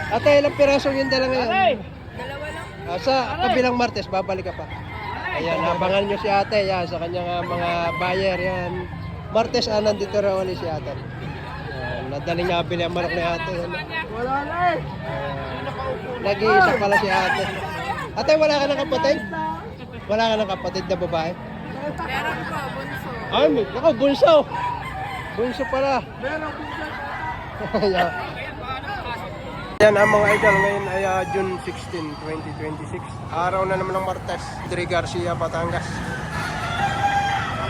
Ate, ilang piraso yung dala ngayon? Dalawa lang. Sa kabilang Martes, babalik ka pa. Ayan, abangan nyo si ate, yan, sa kanyang mga buyer, yan. Martes, nandito raw ulit si ate. Ayan, nadaling nga bili ang manok ni ate. Yan. Wala na eh. Nag-iisa pala si ate. Ate, wala ka ng kapatid? Wala ka ng kapatid na babae? Meron po, bunso. Ay, ako, bunso. Bunso pala. Meron bunso. Ayan. Yan ang mga idol, ngayon ay June 16, 2026. Araw na naman ng Martes, Dre Garcia, Batangas.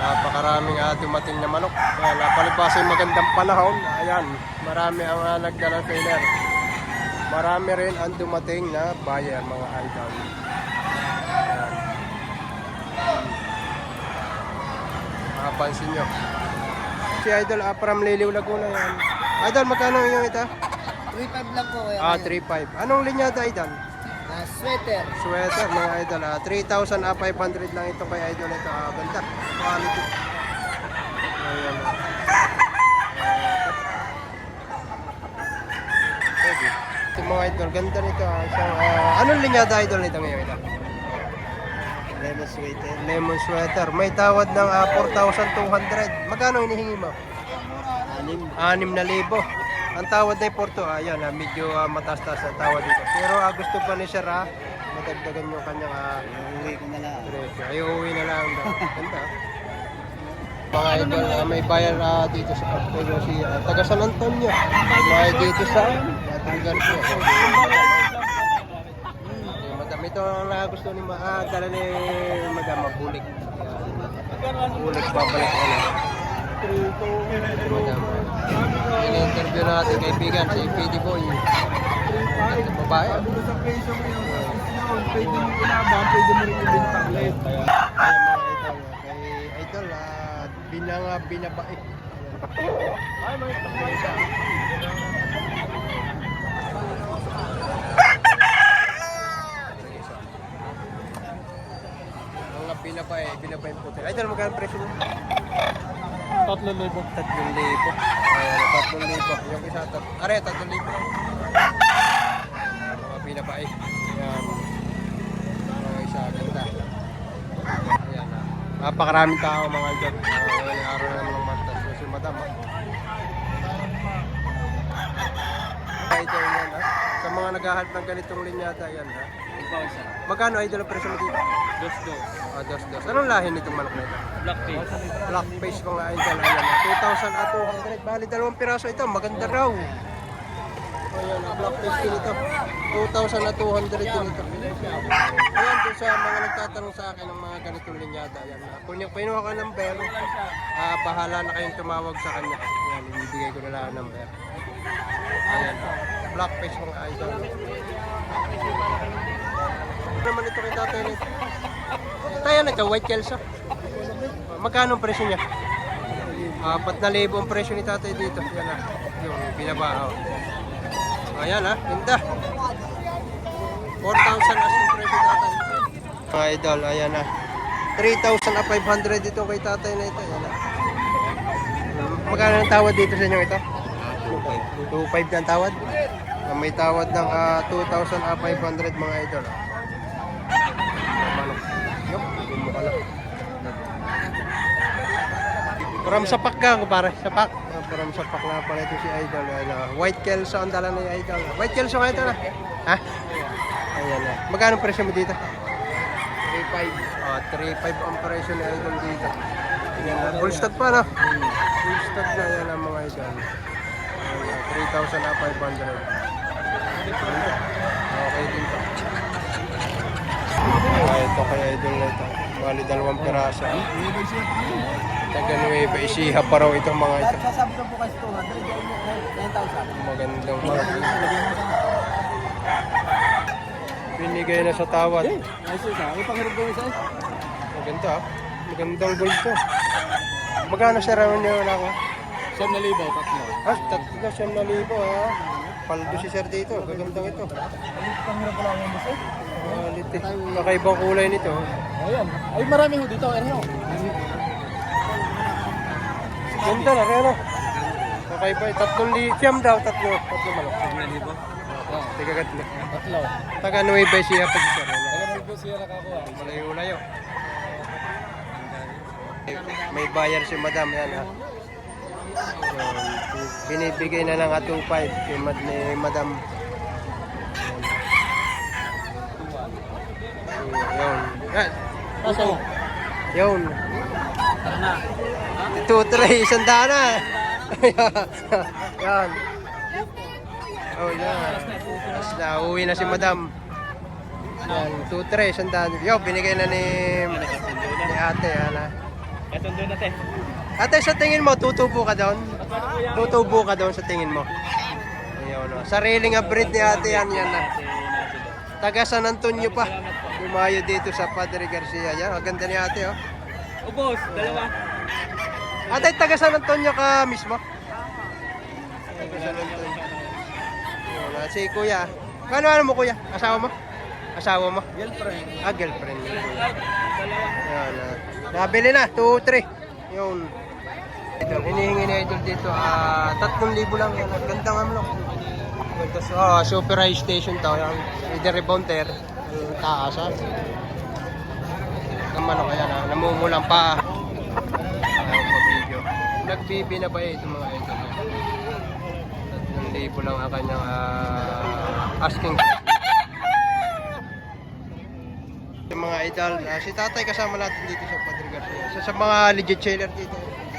Napakaraming dumating na manok. Ayan, napalipasa yung magandang panahon. Ayan, marami ang nagdalang trailer. Marami rin ang dumating na buyer, mga idol. Ayan. Mapansin nyo. Si idol, from Liliw, Laguna yan. Idol, magkano yung ito? 3.5 lang po. 3.5. Anong linyada, idol? Sweater. Sweater, mga idol. 3,500 lang ito kay idol. Ito, ganda. Quality. Ayan. Okay. Ito mga idol, ganda nito. Isang, anong linyada, idol, nito ngayon? Ito? Lemon sweater. Lemon sweater. May tawad ng 4,200. Magkano hinihingi mo? 6,000. Ang tawad ay Porto, ayan, medyo mataas-taas ang tawad dito. Pero gusto pa ni Sir, madagdagan yung kanyang Uuwi ko na lang. presyo. Ay, uuwi na lang daw. Ganda. Mga idol, may bayan dito sa Pagpuyo, si taga San Antonio. May dito sa Trinidad. Madam, ito ang gusto ni dala ni Madam, mabulik. Bulik, babalik na lang. Madam. In-interview natin kaibigan si PD Boy. Ang babae. Pwede mo ilabang, pwede mo rin ibintang ulit. Ayan mga idol. Kay idol, binabae. Ay, may takbay. Mga binabae puti. Idol, magkano presyo mo? 3,000. 3,000. Ayan, 3,000. Yung isa, are, 3,000. Mga binabae. Ayan. Mga isa, ganda. Ayan. Napakaraming tao mga idol. Ngayon, araw na ng Martes. Si Madam. Idol yan, sa mga naghahanap ng ganitong linyata, yan, magkano idol ang presyo mo dito? 2,200. Anong lahi nitong manok na ito? Black face mga idol. Ayan, 2,200. Bali, 2 piraso ito. Maganda raw. Ayan, black face din ito. 2,200 din ito. Ayan, doon sa mga nagtatanong sa akin ng mga ganitong linyata. Ayan, kung pinuha ka ng number, bahala na kayong tumawag sa kanya. Ayan, ibibigay ko na lang ang number. Ayan, black face mga idol. Ano naman ito kay tatay nito? Tayo na ito, white kelso. Magkano ang presyo niya? 4,000 ang presyo ni tatay dito. Yan na, yung binabao. Ayan ganda. 4,000 as yung presyo tatay. Mga idol, ayan na. 3,500 dito kay tatay na ito. Ayan na. Magkano ang tawad dito sa inyo ito? 2,500 na ang tawad? May tawad ng 2,500 mga idol. Yup, bumukha lang. From Sapak ka, kumpare. Sapak. From Sapak na pala ito si Idol. White Kelso ang dala ni Idol. White Kelso nga ito na. Ha? Ayan na. Magkano presyo mo dito? 3,500. 3,500 ang presyo ni Idol dito. Full stock pa, no? Full stock na yan ang mga Idol. 3,500. Okay din to. Ito kay Idol na ito. Bali 2 piraso. Taga Nueva Ecija pa raw itong mga ito. Sasabi ko po kasi 200, 9,000. Magandang mga. Binigay na sa tawad. Ay, sir, may pangharap ko isa. Maganda Magandang gold to. Magkano sa raw niyo wala ko? 7,000, tatlo. 3,000 Paldo si sir dito. Gagandang ito. Pangharap ko lang yung isa. Quality. Kakaibang kulay nito. Ayan. Ay, marami ho dito. Ayan ho. Ganda na rin, Kakaiba. 3,000 daw. Tatlo manok. 7,000. Oo. Tiga katlo. Tatlo. Taga Nueva Ecija pa si sir. Ano? Taga po siya nakakuha. Malayo-layo. May bayar si madam yan ha. Binibigay na lang at 2.5 yung ni madam. Yun. Yan. Kaso. Yun. Tara na. 2-3, isang daan na. Yan. Oh, yan. Tapos na, uwi na si madam. Yan, 2-3, isang daan. Yo, binigay na ni ate. Yan ha. Kasundo na te. Ate, sa tingin mo, tutubo ka doon? Tutubo ka doon sa tingin mo? Ayun, no. Sariling abrid ni ate yan, yan na. Taga San Antonio pa. Lumayo dito sa Padre Garcia. Yan, ang ganda ni ate, oh. O boss, dalawa. Ate, taga San Antonio ka mismo? Taga San Antonio. Ayun, si kuya. Ano mo kuya? Asawa mo? Asawa mo? Girlfriend. Ah, girlfriend ni kuya. Yan, nabili na, 2-3. Yun. Ito, hinihingi na idol dito, 3,000 lang yan. Ang gandang amlok. Ito, super high station to. Yan, either rebounder, yung taas ha. Ang manok yan ha, namumulang pa. Nagbibi na ba ito mga idol? 3,000 lang ang kanyang asking. Yung mga idol, si tatay kasama natin dito sa Padre Garcia. Sa mga legit seller dito.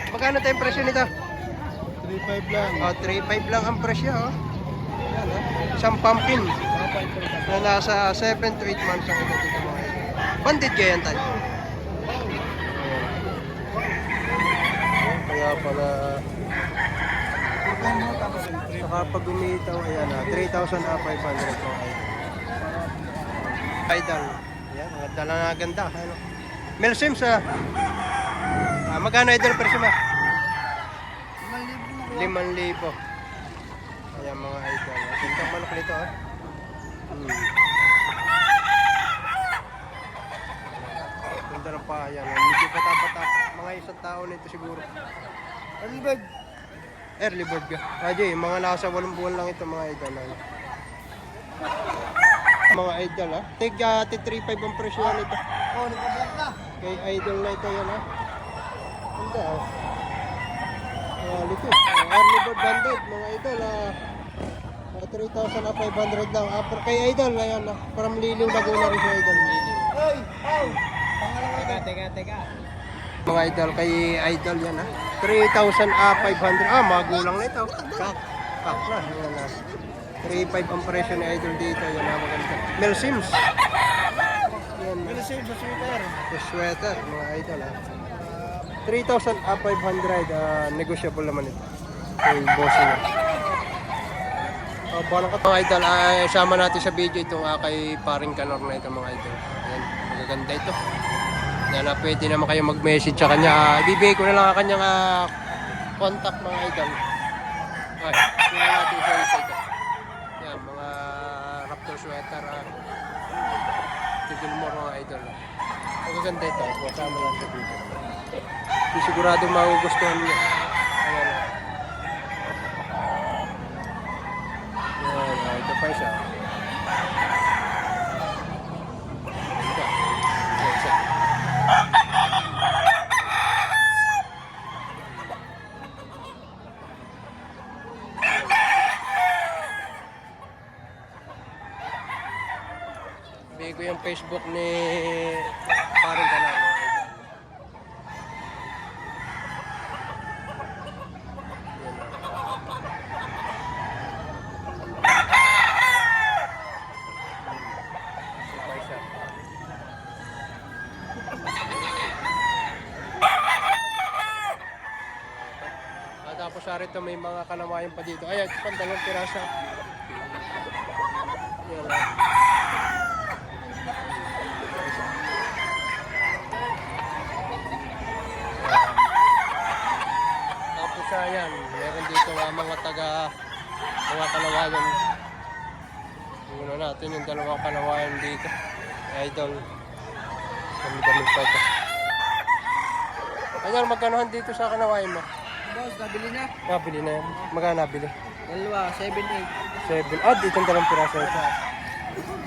Magkano tayong presyo nito? 3.5 lang. 3.5 lang ang presyo. Yan, isang pumpkin. Na nasa 7 to 8 months ang ito dito mga idol. Bandit kaya yan tayo. Kaya pala... Saka pag umitaw, ayan 3,500 po. Idol. Yan, ang ganda lang na ganda. Ano? Mel Sims magkano idol presyo mo? 5,000. Ayan mga idol. Ang ganda manok nito ha. Ganda ng pahayan. Medyo pata-pata. Mga isang tao nito siguro. Early bird ka. Ajay, mga nasa 8 buwan lang ito mga idol. Mga idol ha. Tiga 3.5 ang presyo nito. Kay idol na ito yan ha. Ganda ha. Lito. Early bird bandit mga idol ha. 3,500 lang. Kay idol ayan ha. From Liliw Laguna rin si idol. Teka. Mga idol kay idol yan ha. 3,500. Magulang na ito. Kak na. Ayan ha. 3.5 ang presyo ni idol dito. Yan ha, maganda. Mel Sims. Yan. Mel Sims sa sweater. Sa sweater, mga idol ha. 3,500. Negotiable naman ito. Kay boss niya. Balang ka mga idol. Sama natin sa video itong kay paring Kanor na ito mga idol. Ayan, magaganda ito. Yan na, pwede naman kayo mag-message sa kanya. Ibibigay ko na lang ang kanyang contact mga idol. Ay, sino natin sa isa ito. Yan, mga Raptor sweater. Tigilmore mga idol. Magaganda ito. Kasama lang sa video. Di sigurado magugustuhan niya. Ayan. Yan, ito pa isa. Bigay ko yung Facebook ni paring Kanor. Tapos rito may mga kalamayan pa dito. Ay, ito pa 2 pirasa. Yan. Tapos ayan, meron dito mga mga kalawayan. Tingnan natin yung 2 kalawayan dito. Idol. Kami pa ito. Idol, magkanohan dito sa kalawayan mo? Boss, nabili na. Nabili na yan. Magkano nabili? Dalawa, 7-8. 7. Ah, dito ang 2 piraso ito.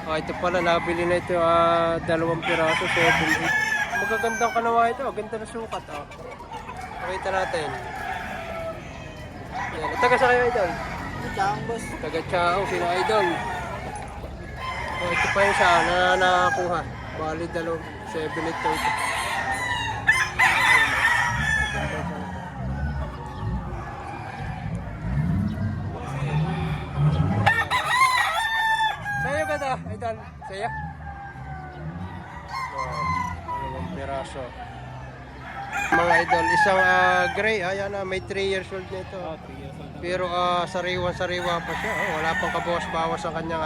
Ah, ito pala, nabili na ito, 2 piraso, 7. Magagandang kanawa ito, ganda na sukat. Oh. Pakita natin. Yan. Taga sa kayo, idol? Tsang boss. Taga Chao, sino idol? Oh, ito pa yung siya na nakakuha. Bali, 7 ito. Sa'yo ka to, idol? Sa'yo? Wow, 2 piraso. Mga idol, isang gray, ayan na, may 3 years old na ito. Pero sariwan-sariwa pa siya. Oh, wala pang kabawas-bawas ang kanyang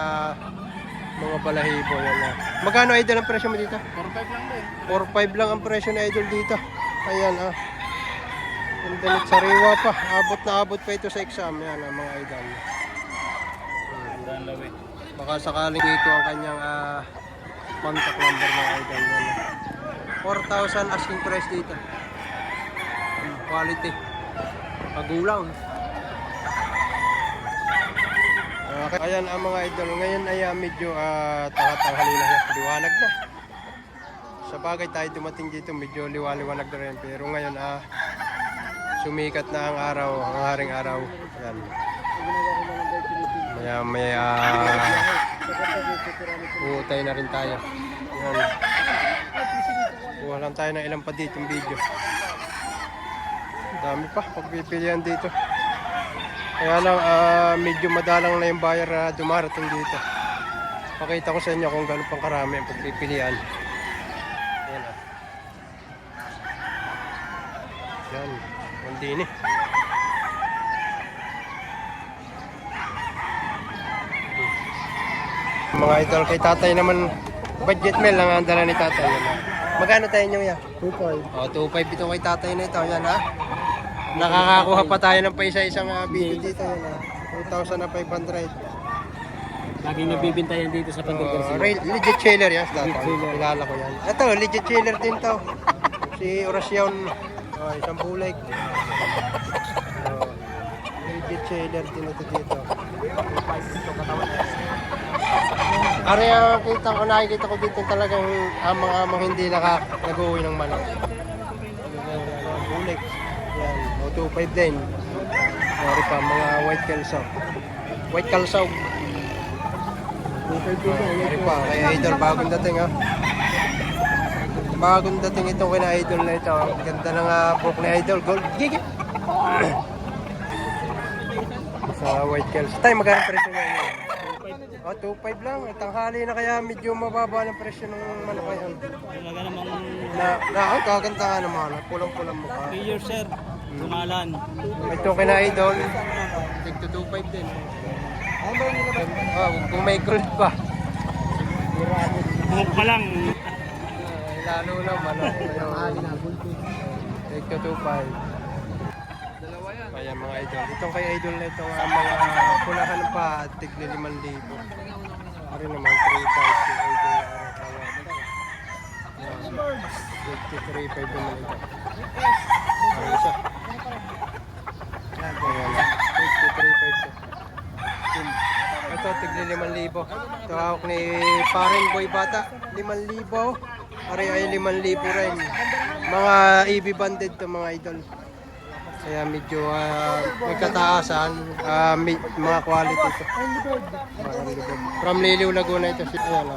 mga balahibo. Yan, magkano idol ang presyo mo dito? 4-5 lang din. 4-5 lang ang presyo na idol dito. Ayan ang damit sariwa pa. Abot na abot pa ito sa exam. Yan mga idol. Baka sakaling dito ang kanyang contact number mga idol. Yan. 4,000 asking price dito. Quality. Pagulang. Okay. Ayan ang mga idol. Ngayon ay medyo tanghali na siya. Liwanag na. Sa bagay tayo dumating dito medyo liwanag na rin. Pero ngayon sumikat na ang araw. Ang haring araw. Ayan. May uutay na rin tayo. Ayan. Kuha lang tayo ng ilang pa dito yung video. Dami pa pagpipilian dito. Kaya lang medyo madalang na yung buyer dumarating dito. Pakita ko sa inyo kung gano'n pang karami ang pagpipilian. Ayan Yan. Hindi ni. Mga idol kay tatay naman, budget meal lang ang dala ni tatay. Magkano tayo nyo yan? 2-5. O, 2.5 ito kay tatay na ito. Yan Nakakakuha pa tayo ng paisa-isang video dito. Yan 2,500. Laging nabibinta yan dito sa Pantegrasya. Legit seller yan. Kilala ko yan. Ito, legit seller din to. Si Orasyon. Isang bulag. Legit seller din ito dito. Ari nakikita ko dito talagang amang hindi nag-uwi ng manok. Bulik. Yan, o 2.5 din. Sorry pa, mga white kalsaw. White kalsaw. 2.5 din. Sorry pa, kaya idol, bagong dating Bagong dating itong kina idol na ito. Ganda ng book na idol. Gold gig. Sa white kalsaw. Tayo, magkano presyo na yun? 2.5 lang. Tanghali na kaya medyo mababa ng presyo ng manok ngayon. Talaga namang Kaganda nga naman. Pulang-pulang mukha. 3 years sir. Tumalan. Ito kina idol. Tig to 2.5 din. Kung may gold pa. Buhok pa lang. Lalo naman. Tig to 2.5. Kaya mga idol. Itong kay idol na itong mga pulahan pa at tigli 5,000. Ari naman 3.5 yung idol na araw. 53.5 naman ito. Ari isa. Ayan. 53.5 to. Ito tigli 5,000. Ito hawak ni Paring Boy Bata. 5,000. Ari ay 5,000 rin. Mga EB banded to mga idol. Kaya medyo may kataasan, mga quality ito. From Liliw, Laguna ito. Ayan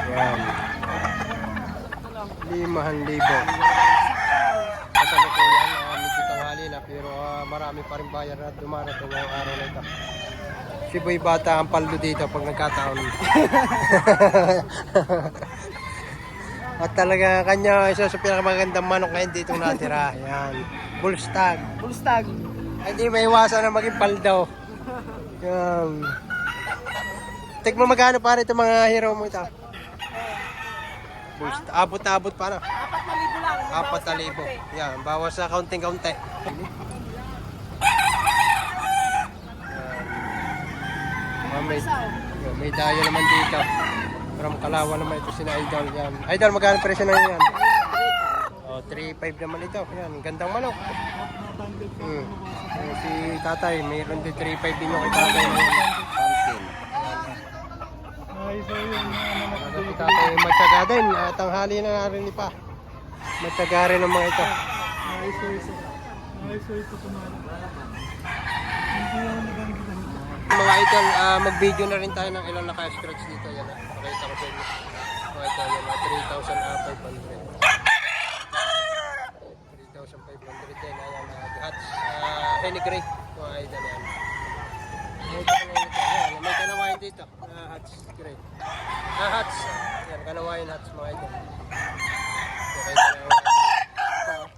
Yan. 5,000. Kasama ko yan, medyo tanghali na pero marami pa rin bayar na dumarating ngayong araw na ito. Si Boy Bata ang paldo dito pag nagkataon. At talaga kanya isa sa pinakamagandang manok ngayon dito natira. Yan. Bullstag. Bullstag. Hindi may iwasan na maging paldaw. Yan. Tigmo magkano pa rin itong mga hero mo ito? Bullstag. Abot-abot pa na. 4,000 lang. 4,000. Yan. Bawas sa kaunting-kaunti. May dayo naman dito. From Kalawa naman ito sina Idol yan. Idol, magkano presyo na yan? Oh, 3 3.5 naman ito. Yan, gandang manok. Si tatay, mayroon din 3.5 din yung kay tatay na yun. Si tatay, matyaga din. Tanghali na rin pa. Matyaga rin ang mga ito. Mga idol, mag-video na rin tayo ng ilang naka-scratch dito. Yan, pakita ko sa inyo. Mga ito, yan, 3,500 din. Ayan, hats, Henny Gray. Mga idol, yan. May kanawain dito. Hats, Gray. Hats. Yan, kanawain hats, mga idol. Pakita na yung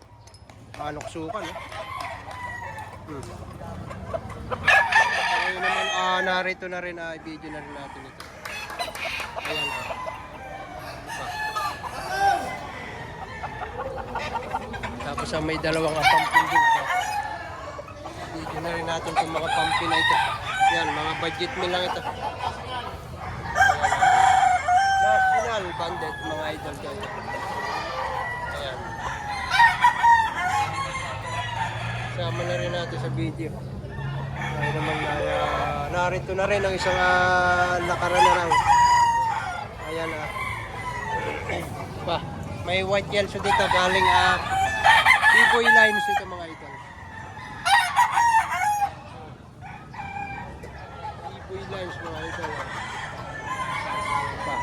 anok sukan, eh. Ngayon naman, narito na rin, i-video na rin natin ito. Ayan, tapos may dalawang pumpkin din pa. Video na rin natin itong mga pumpkin na ito. Yan, mga budget meal lang ito. National banded, mga idol dyan. Ayan. Sama na rin natin sa video. Ay naman, narito na rin ang isang nakaranarang. Ayan, pa, may white yelso dito galing Iboy lines ito, mga idol. Iboy lines, mga idol. Pa.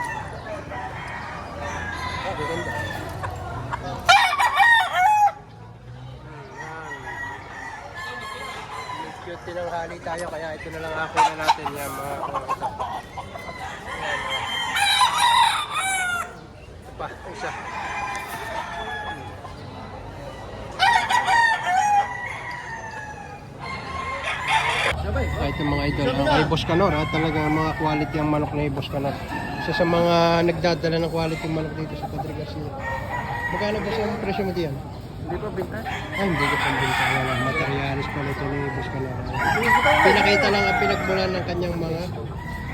Ganda. Cute din ang hali tayo, kaya ito na lang ako na natin yan, mga ito. Ito pa, isa. Ito mga idol, kay Boss Canor, talaga mga quality ang manok na Boss Canor. Isa sa mga nagdadala ng quality manok dito sa Padre Garcia. Magkano ba sa presyo mo diyan? Hindi pa binta. Ay, hindi ko pambinta. Wala, materialis pala ito ni Boss Canor. Pinakita lang ang pinagmulan ng kanyang mga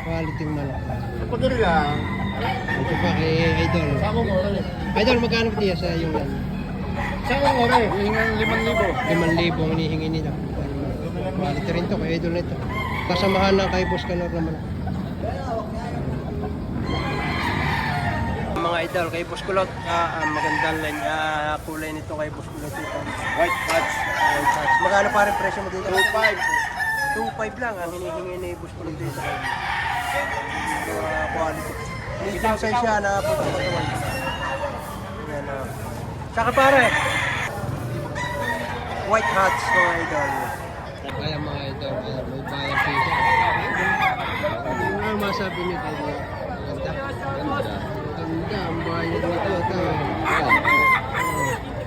quality manok. Pagkari lang. Ito pa kay Idol. Sako mo rin. Idol, magkano diya sa yung yan? Sako mo rin. Hihingan 5,000. 5,000 ang hinihingi nila. Quality rin to kay Idol nito. Kasamahan ng kay Boss Canor naman. Mga idol, kay Boss Kulot, magandang line, kulay nito kay Boss Kulot ito. White patch. White patch. Magkano pa rin presyo mo dito? 2,500. 2.5 lang ang hinihingi ni Boss Kulot dito. Quality. Medium size siya na pagkakatuan. Yan, saka pare, white hats mga idol. Kaya mga idol, may bayan siya. Ano ang masabi niyo kayo? Ganda? Ganda ang bayan nito.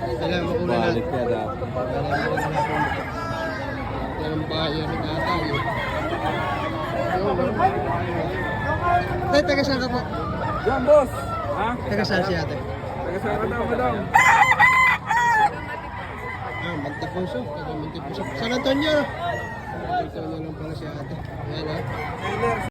Kailangan makunan natin. Kailangan ang bayan ng atay. Tay, taga saan ka po? Yan, boss. Ha? Taga saan si ate? Tagasara daw, madam. Mantipuso. Taga Mantipuso. San Antonio. San Antonio lang pala si ate. Ayan,